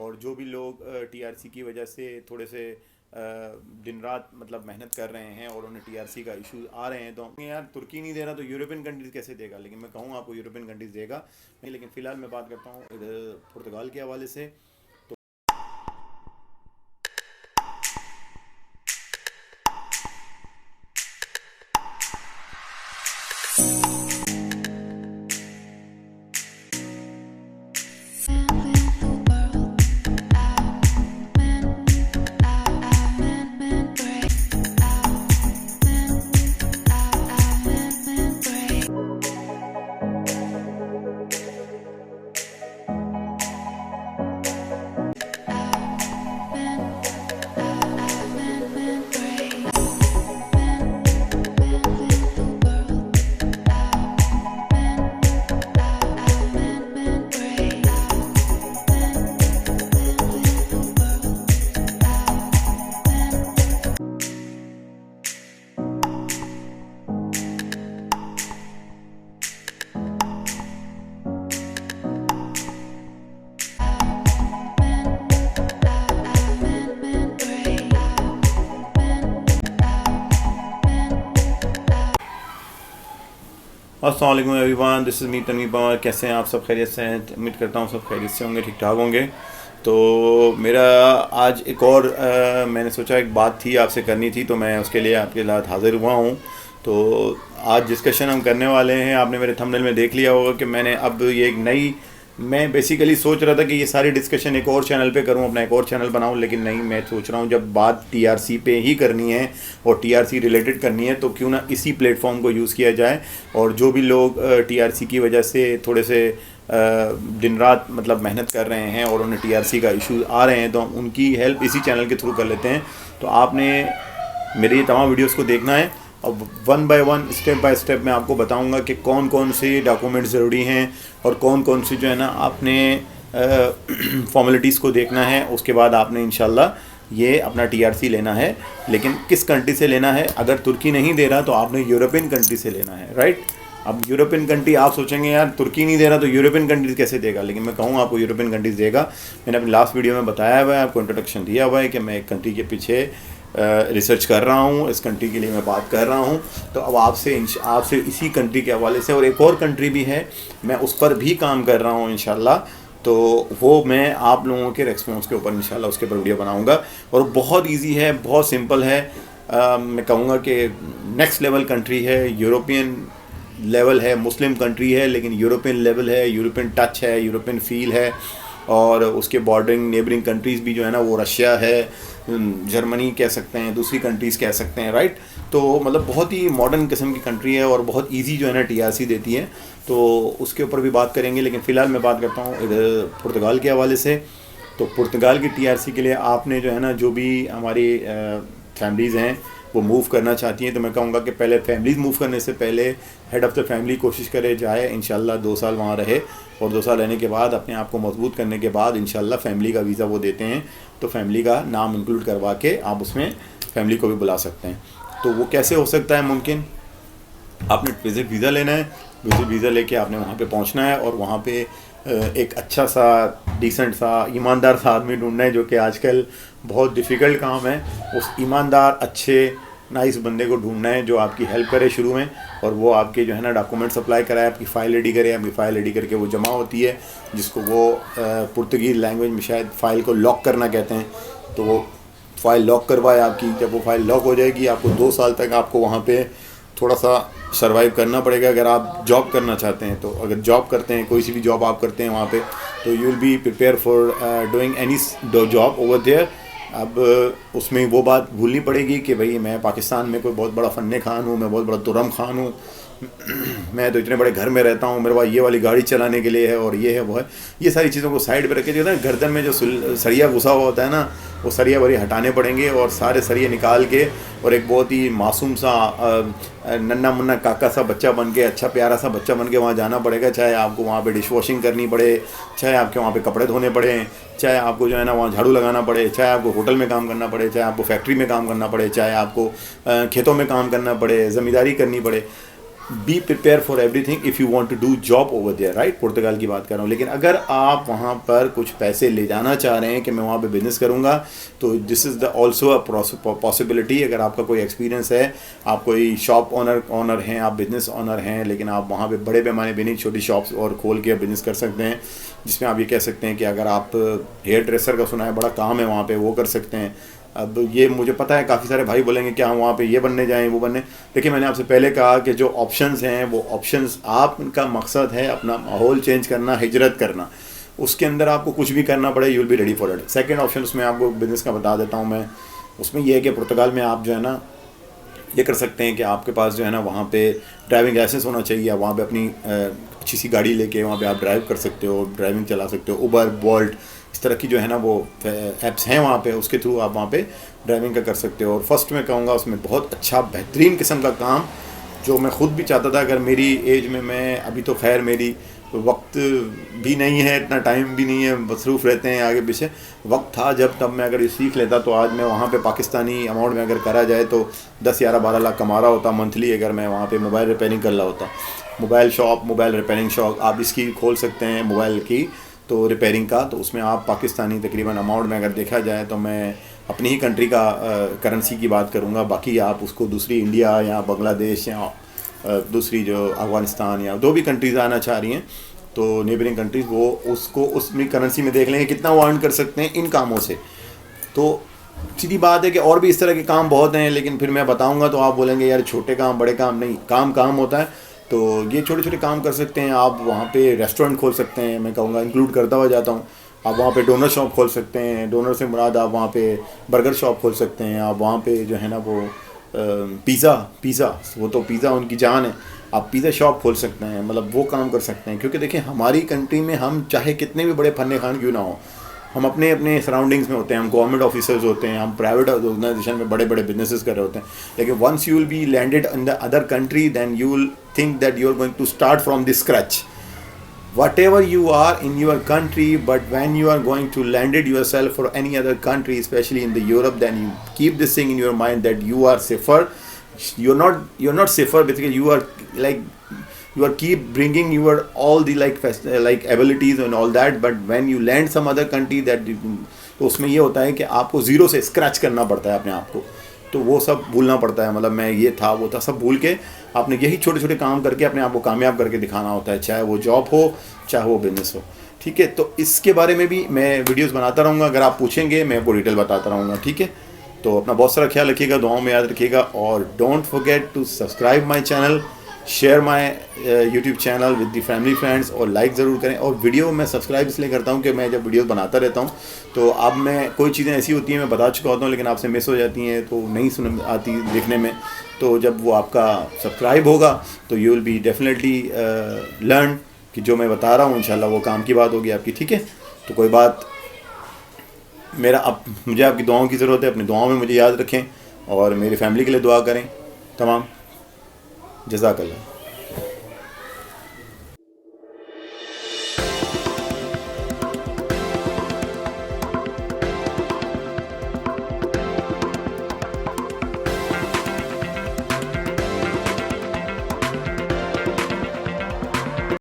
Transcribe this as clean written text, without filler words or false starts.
और जो भी लोग टीआरसी की वजह से थोड़े से दिन रात मतलब मेहनत कर रहे हैं और उन्हें टीआरसी का इशू आ रहे हैं, तो यार तुर्की नहीं दे रहा तो यूरोपियन कंट्रीज़ कैसे देगा। लेकिन मैं कहूँगा आपको यूरोपियन कंट्रीज़ देगा नहीं। लेकिन फ़िलहाल मैं बात करता हूँ इधर पुर्तगाल के हवाले से। अस्सलाम वालेकुम everyone, this is me Tanveer Pawar. कैसे हैं आप सब? खैरियत से हैं? उम्मीद करता हूँ सब खैरियत से होंगे, ठीक ठाक होंगे। तो मेरा आज एक और मैंने सोचा एक बात थी आपसे करनी थी, तो मैं उसके लिए आपके साथ हाज़िर हुआ हूँ। तो आज डिस्कशन हम करने वाले हैं। आपने मेरे थंबनेल में देख लिया होगा कि मैंने अब ये एक नई, मैं बेसिकली सोच रहा था कि ये सारी डिस्कशन एक और चैनल पे करूं, अपना एक और चैनल बनाऊं, लेकिन नहीं, मैं सोच रहा हूं जब बात टीआरसी पे ही करनी है और टीआरसी रिलेटेड करनी है तो क्यों ना इसी प्लेटफॉर्म को यूज़ किया जाए। और जो भी लोग टीआरसी की वजह से थोड़े से दिन रात मतलब मेहनत कर रहे हैं और उन्हें टीआरसी का इशू आ रहे हैं, तो हम उनकी हेल्प इसी चैनल के थ्रू कर लेते हैं। तो आपने मेरे ये तमाम वीडियोज़ को देखना है। अब one by one, step by step मैं आपको बताऊंगा कि कौन कौन से डॉक्यूमेंट्स ज़रूरी हैं और कौन कौन से जो है ना आपने फॉर्मेलिटीज़ को देखना है। उसके बाद आपने इंशाल्लाह ये अपना टीआरसी लेना है। लेकिन किस कंट्री से लेना है? अगर तुर्की नहीं दे रहा तो आपने यूरोपियन कंट्री से लेना है, राइट। अब यूरोपियन कंट्री, आप सोचेंगे यार तुर्की नहीं दे रहा तो यूरोपियन कंट्रीज़ कैसे देगा। लेकिन मैं कहूँगा आपको यूरोपियन कंट्रीज़ देगा। मैंने अपनी लास्ट वीडियो में बताया हुआ है, आपको इंट्रोडक्शन दिया हुआ है कि मैं एक कंट्री के पीछे रिसर्च कर रहा हूँ, इस कंट्री के लिए मैं बात कर रहा हूँ। तो अब आपसे इसी कंट्री के हवाले से, और एक और कंट्री भी है मैं उस पर भी काम कर रहा हूँ इंशाल्लाह। तो वो मैं आप लोगों के रेस्पॉन्स के ऊपर इंशाल्लाह उसके ऊपर वीडियो बनाऊँगा। और बहुत इजी है, बहुत सिंपल है। मैं कहूँगा कि नेक्स्ट लेवल कंट्री है, यूरोपियन लेवल है, मुस्लिम कंट्री है लेकिन यूरोपियन लेवल है, यूरोपियन टच है, यूरोपियन फील है। और उसके बॉर्डरिंग नेबरिंग कंट्रीज़ भी जो है ना वो रशिया है, जर्मनी कह सकते हैं, दूसरी कंट्रीज़ कह सकते हैं, राइट। तो मतलब बहुत ही मॉडर्न किस्म की कंट्री है और बहुत इजी जो है ना टीआरसी देती है। तो उसके ऊपर भी बात करेंगे। लेकिन फ़िलहाल मैं बात करता हूँ इधर पुर्तगाल के हवाले से। तो पुर्तगाल की टीआरसी के लिए आपने जो है ना, जो भी हमारी फैमिलीज़ हैं वो मूव करना चाहती हैं, तो मैं कहूँगा कि पहले फैमिलीज़ मूव करने से पहले हेड ऑफ़ द फैमिली कोशिश करे जाए, इंशाल्लाह 2 साल वहाँ रहे। और 2 साल रहने के बाद अपने आप को मजबूत करने के बाद इंशाल्लाह फैमिली का वीज़ा वो देते हैं। तो फैमिली का नाम इंक्लूड करवा के आप उसमें फैमिली को भी बुला सकते हैं। तो वो कैसे हो सकता है मुमकिन? आपने विज़िट वीज़ा लेना है, विज़िट वीज़ा लेके आपने वहाँ पे पहुँचना है और वहाँ पे एक अच्छा सा, डिसेंट सा, ईमानदार सा आदमी ढूंढना है, जो कि आजकल बहुत डिफ़िकल्ट काम है। उस ईमानदार, अच्छे, नाइस बंदे को ढूंढना है जो आपकी हेल्प करे शुरू में, और वो आपके जो है ना डॉक्यूमेंट अप्लाई कराए, आपकी फ़ाइल रेडी करे। आपकी फ़ाइल रेडी करके वो जमा होती है, जिसको वो पुर्तगीज़ लैंग्वेज में शायद फ़ाइल को लॉक करना कहते हैं। तो वो फ़ाइल लॉक करवाए आपकी। जब वो फ़ाइल लॉक हो जाएगी, आपको 2 साल तक आपको वहाँ पे थोड़ा सा सर्वाइव करना पड़ेगा। अगर आप जॉब करना चाहते हैं, तो अगर जॉब करते हैं, कोई सी भी जॉब आप करते हैं वहाँ पे, तो you will be prepare for doing any job over there. अब उसमें वो बात भूलनी पड़ेगी कि भाई मैं पाकिस्तान में कोई बहुत बड़ा फ़न्ने खान हूँ, मैं बहुत बड़ा तुर्रम खान हूँ, मैं तो इतने बड़े घर में रहता हूँ, मेरे पास ये वाली गाड़ी चलाने के लिए है और ये है वो है। ये सारी चीज़ों को साइड पे रख के जो है ना, गर्दन में जो सरिया घुसा हुआ होता है ना, वो सरिया वरी हटाने पड़ेंगे और सारे सरिये निकाल के, और एक बहुत ही मासूम सा नन्ना मुन्ना काका सा बच्चा बन के, अच्छा प्यारा सा बच्चा बन के वहाँ जाना पड़ेगा। चाहे आपको वहाँ पे डिश वॉशिंग करनी पड़े, चाहे आपके वहाँ पे कपड़े धोने पड़े, चाहे आपको जो है ना वहाँ झाड़ू लगाना पड़े, चाहे आपको होटल में काम करना पड़े, चाहे आपको फैक्ट्री में काम करना पड़े, चाहे आपको खेतों में काम करना पड़े, ज़मींदारी करनी पड़े। Be prepare for everything if you want to do job over there, right. पुर्तगाल की बात कर रहा हूँ। लेकिन अगर आप वहाँ पर कुछ पैसे ले जाना चाह रहे हैं कि मैं वहाँ पे बिजनेस करूँगा, तो this is the also a possibility. अगर आपका कोई एक्सपीरियंस है, आप कोई शॉप ऑनर हैं, आप बिज़नेस ऑनर हैं, लेकिन आप वहाँ पे बड़े पैमाने पे नहीं, छोटी शॉप्स और खोल के बिज़नेस कर सकते हैं, जिसमें आप ये कह सकते हैं कि अगर आप हेयर ड्रेसर का सुना है बड़ा काम है वहाँ पे, वो कर सकते हैं। अब ये मुझे पता है काफ़ी सारे भाई बोलेंगे क्या हम वहाँ पे ये बनने जाएं वो बनने। देखिए मैंने आपसे पहले कहा कि जो ऑप्शंस हैं वो ऑप्शंस, आपका मकसद है अपना माहौल चेंज करना, हिजरत करना, उसके अंदर आपको कुछ भी करना पड़े, you will be ready for it. Second option उसमें आपको बिज़नेस का बता देता हूँ मैं। उसमें यह है कि पुर्तगाल में आप जो है ना ये कर सकते हैं कि आपके पास जो है ना वहाँ पे ड्राइविंग लाइसेंस होना चाहिए। वहाँ पे अपनी अच्छी सी गाड़ी लेके वहाँ पे आप ड्राइव कर सकते हो, ड्राइविंग चला सकते हो। उबर, बोल्ट, इस तरह की जो है ना वो ऐप्स हैं वहाँ पे, उसके थ्रू आप वहाँ पे ड्राइविंग का कर सकते हो। और फर्स्ट में कहूँगा उसमें बहुत अच्छा बेहतरीन किस्म का काम, जो मैं ख़ुद भी चाहता था। अगर मेरी एज में, मैं अभी तो खैर मेरी वक्त भी नहीं है, इतना टाइम भी नहीं है, मसरूफ़ रहते हैं आगे पीछे। वक्त था जब, तब मैं अगर ये सीख लेता तो आज मैं वहाँ पे पाकिस्तानी अमाउंट में अगर करा जाए तो 10, 11, 12 लाख कमा रहा होता मंथली, अगर मैं वहाँ पे मोबाइल रिपेयरिंग कर रहा होता। Mobile shop, mobile repairing shop आप इसकी खोल सकते हैं, मोबाइल की तो रिपेयरिंग का। तो उसमें आप पाकिस्तानी तकरीबन अमाउंट में अगर देखा जाए तो मैं अपनी ही कंट्री का करेंसी की बात करूँगा। बाकी आप उसको दूसरी इंडिया या बांग्लादेश या दूसरी जो अफ़गानिस्तान या जो भी कंट्रीज़ आना चाह रही हैं, तो नेबरिंग कंट्रीज़, वो उसको उसमें करेंसी में देख लेंगे कितना वो अर्न कर सकते हैं इन कामों से। तो सीधी बात है कि और भी इस तरह के काम बहुत हैं, लेकिन फिर मैं बताऊंगा तो आप बोलेंगे यार छोटे काम बड़े काम नहीं, काम काम होता है। तो ये छोटे छोटे काम कर सकते हैं आप। वहाँ पे रेस्टोरेंट खोल सकते हैं, मैं कहूँगा इंक्लूड करता हुआ जाता हूँ। आप वहाँ पे डोनर शॉप खोल सकते हैं, डोनर से मुराद आप वहाँ पे बर्गर शॉप खोल सकते हैं। आप वहाँ पे जो है ना वो पिज़्ज़ा, वो तो पिज़्ज़ा उनकी जान है, आप पिज़्ज़ा शॉप खोल सकते हैं, मतलब वो काम कर सकते हैं। क्योंकि देखिए हमारी कंट्री में हम चाहे कितने भी बड़े फन्ने खान क्यों ना हो, हम अपने अपने सराउंडिंग्स में होते हैं, हम गवर्नमेंट ऑफिसर्स होते हैं, हम प्राइवेट ऑर्गेनाइजेशन में बड़े बड़े बिजनेसेस कर रहे होते हैं। लेकिन once you will be landed in the other country, then you will think that you are going to start from the scratch. Whatever you are in your country, but when you are going to landed yourself for any other country, especially in the Europe, then you keep this thing in your mind that you are safer. You're not safer, basically you are like, you are keep bringing your all the like abilities and all that, but when you land some other country that तो उसमें ये होता है कि आपको zero से scratch करना पड़ता है अपने आप को। तो वो सब भूलना पड़ता है, मतलब मैं ये था वो था सब भूल के आपने यही छोटे छोटे काम करके अपने आप को कामयाब करके दिखाना होता है, चाहे वो जॉब हो चाहे वो बिजनेस हो। ठीक है, तो इसके बारे में भी मैं वीडियोस बनाता रहूँगा, अगर आप पूछेंगे मैं आपको डिटेल बताता रहूँगा। ठीक है, तो अपना बहुत सारा ख्याल रखिएगा, दुआओं में याद रखिएगा, और don't forget to subscribe my channel, share my YouTube channel with the family friends, और लाइक ज़रूर करें। और वीडियो मैं सब्सक्राइब इसलिए करता हूँ कि मैं जब वीडियोस बनाता रहता हूँ तो अब मैं कोई चीज़ें ऐसी होती हैं मैं बता चुका होता हूँ, लेकिन आपसे मिस हो जाती हैं तो नहीं सुन आती देखने में। तो जब वो आपका सब्सक्राइब होगा तो you will be definitely learn कि जो मैं बता रहा हूँ इंशाल्लाह वो काम की बात होगी आपकी। ठीक है, तो कोई बात, मेरा अब मुझे आपकी दुआओं की ज़रूरत है, अपनी दुआओं में मुझे याद रखें और मेरी फैमिली के लिए दुआ करें। तमाम, जज़ाकल्लाह।